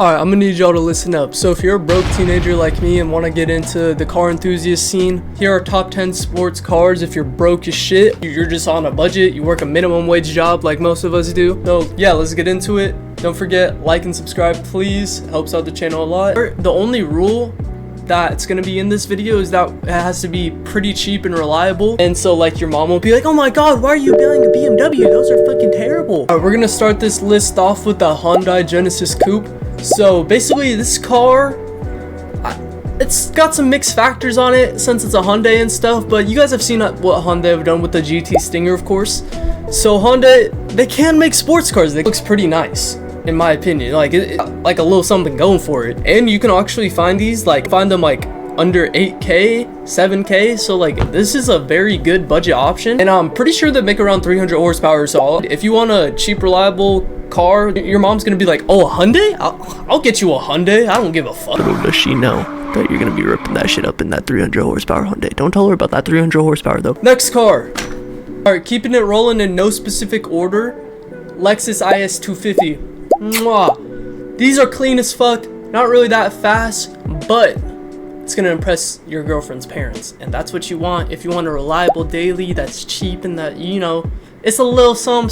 Alright, I'm gonna need y'all to listen up. So if you're a broke teenager like me and want to get into the car enthusiast scene, here are top 10 sports cars if you're broke as shit. You're just on a budget, you work a minimum wage job like most of us do. So yeah, let's get into it. Don't forget, like and subscribe please, it helps out the channel a lot. The only rule that's gonna be in this video is that it has to be pretty cheap and reliable. And so like your mom will be like, oh my god, why are you buying a BMW? Those are fucking terrible. Alright, we're gonna start this list off with the Hyundai Genesis Coupe. So basically this car, it's got some mixed factors on it since it's a Hyundai and stuff, but you guys have seen what Hyundai have done with the GT Stinger, of course. So Hyundai, they can make sports cars. It looks pretty nice in my opinion, like like a little something going for it. And you can actually find these, find them like under 8K, 7K, so like this is a very good budget option, and I'm pretty sure they make around 300 horsepower. So if you want a cheap, reliable car, your mom's gonna be like, oh, a Hyundai? I'll get you a Hyundai. I don't give a fuck. Little does she know that you're gonna be ripping that shit up in that 300 horsepower Hyundai. Don't tell her about that 300 horsepower though. Next car. Alright, keeping it rolling in no specific order, Lexus IS-250. Mwah. These are clean as fuck, not really that fast, but it's gonna impress your girlfriend's parents, and that's what you want. If you want a reliable daily that's cheap and that, you know, it's a little some,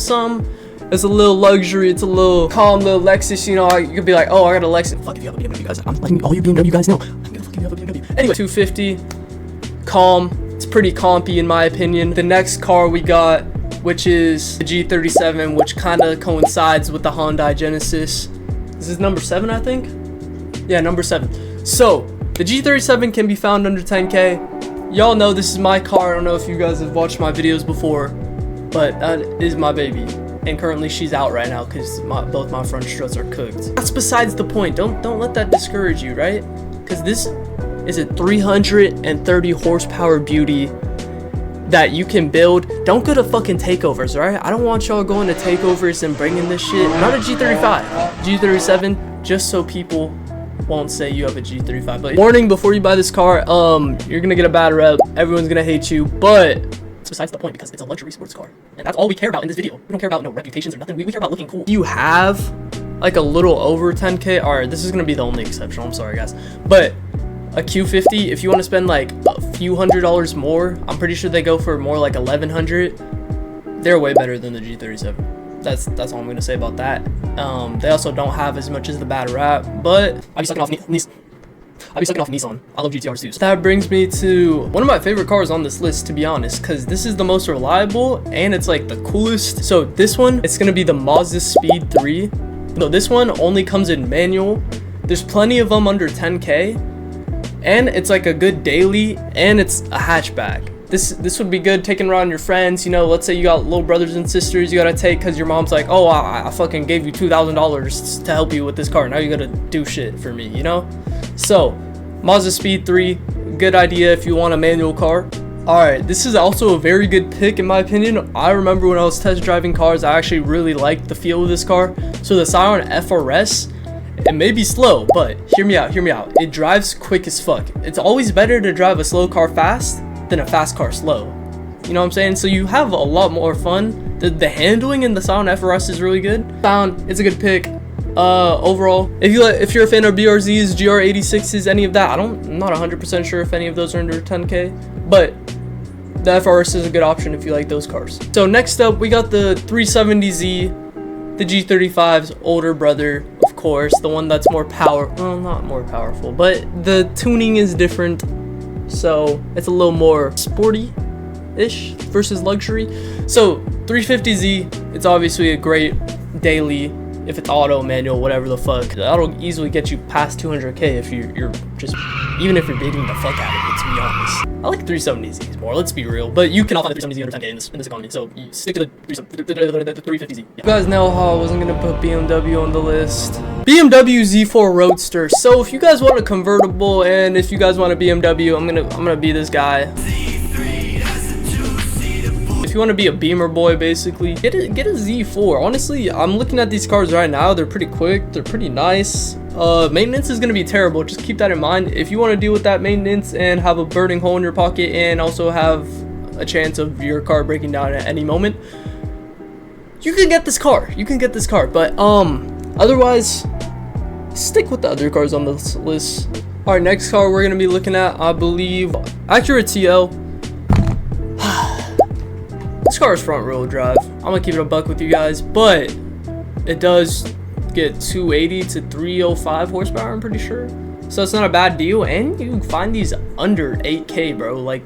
it's a little luxury, it's a little calm little Lexus, you know, you could be like, oh, I got a Lexus. Fuck if you have a BMW, guys. I'm letting all you BMW guys know, I'm gonna fucking have a BMW. Anyway, 250, calm, it's pretty compy in my opinion. The next car we got, which is the G37, which kind of coincides with the Hyundai Genesis. This is number 7, I think? Yeah, number 7. So, the G37 can be found under 10K. Y'all know this is my car. I don't know if you guys have watched my videos before, but that is my baby. And currently she's out right now because both my front struts are cooked. That's besides the point. Don't let that discourage you, right? Because this is a 330 horsepower beauty that you can build. Don't go to fucking takeovers, right? I don't want y'all going to takeovers and bringing this shit. Not a G35, G37, just so people won't say you have a G35. But warning, before you buy this car, you're gonna get a bad rep. Everyone's gonna hate you, but it's besides the point because it's a luxury sports car, and that's all we care about in this video. We don't care about no reputations or nothing. We care about looking cool. You have like a little over 10K. All right, this is gonna be the only exception. I'm sorry, guys, but a Q50, if you want to spend like a few $100s more, I'm pretty sure they go for more like 1100. They're way better than the G37. That's all I'm gonna say about that. They also don't have as much as the bad rap, but I'd be sucking off Nissan. I love GTRs too. So that brings me to one of my favorite cars on this list, to be honest, because this is the most reliable and it's like the coolest. So this one, it's gonna be the Mazda Speed3. No, this one only comes in manual. There's plenty of them under 10K. And it's like a good daily, and it's a hatchback. This would be good taking around your friends. You know, let's say you got little brothers and sisters you gotta take because your mom's like, oh, I fucking gave you $2,000 to help you with this car. Now you gotta do shit for me, you know? So, Mazda Speed3, good idea if you want a manual car. Alright, this is also a very good pick in my opinion. I remember when I was test driving cars, I actually really liked the feel of this car. So the Scion FR-S, it may be slow, but hear me out. It drives quick as fuck. It's always better to drive a slow car fast than a fast car slow. You know what I'm saying? So you have a lot more fun. The handling in the Scion FR-S is really good. It's a good pick. Overall, if you're a fan of BRZs, GR86s, any of that, I'm not 100% sure if any of those are under 10K, but the FR-S is a good option if you like those cars. So next up, we got the 370Z, the G35's older brother. Of course, the one that's more not more powerful, but the tuning is different, so it's a little more sporty-ish versus luxury. So 350Z, it's obviously a great daily, if it's auto, manual, whatever the fuck. That'll easily get you past 200K if you're just, even if you're beating the fuck out of it, to be honest. I like 370Zs more, let's be real, but you cannot find a 370Z under 10K in this economy, so you stick to the 350Z. Yeah. You guys know how I wasn't gonna put BMW on the list. BMW Z4 Roadster. So if you guys want a convertible and if you guys want a BMW, I'm gonna be this guy. If you want to be a Beamer boy, basically, get a Z4. Honestly, I'm looking at these cars right now. They're pretty quick. They're pretty nice. Maintenance is going to be terrible. Just keep that in mind. If you want to deal with that maintenance and have a burning hole in your pocket and also have a chance of your car breaking down at any moment, you can get this car. But otherwise, stick with the other cars on this list. All right, next car we're gonna be looking at, I believe, Acura TL. This car is front wheel drive. I'm gonna keep it a buck with you guys, but it does get 280 to 305 horsepower, I'm pretty sure. So it's not a bad deal, and you can find these under 8K, bro. Like,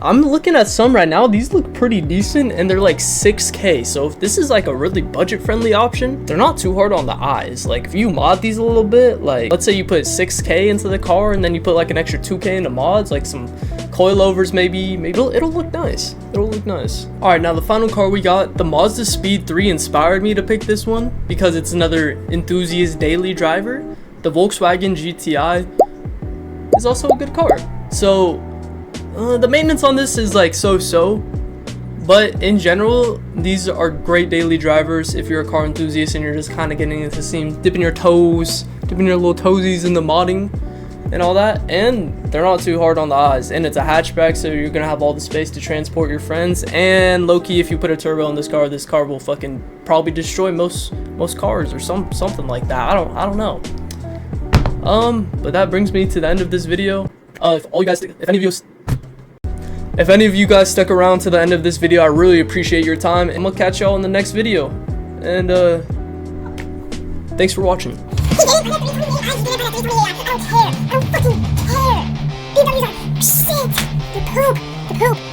I'm looking at some right now. These look pretty decent, and they're like 6K. So if this is like a really budget-friendly option, they're not too hard on the eyes. Like, if you mod these a little bit, like, let's say you put 6K into the car, and then you put like an extra 2K into mods, like some coilovers maybe it'll look nice. It'll look nice. All right, now the final car we got, the Mazda Speed3 inspired me to pick this one because it's another enthusiast daily driver. The Volkswagen GTI is also a good car. So the maintenance on this is like so-so, but in general, these are great daily drivers if you're a car enthusiast and you're just kind of getting into the scene, dipping your little toesies in the modding and all that. And they're not too hard on the eyes, and it's a hatchback, so you're gonna have all the space to transport your friends. And low-key, if you put a turbo in this car will fucking probably destroy most cars or something like that. I don't know. But that brings me to the end of this video. If any of you guys stuck around to the end of this video, I really appreciate your time, and I'm gonna catch y'all in the next video. And thanks for watching. I don't care. I don't fucking care. BMWs are shit. They're poop.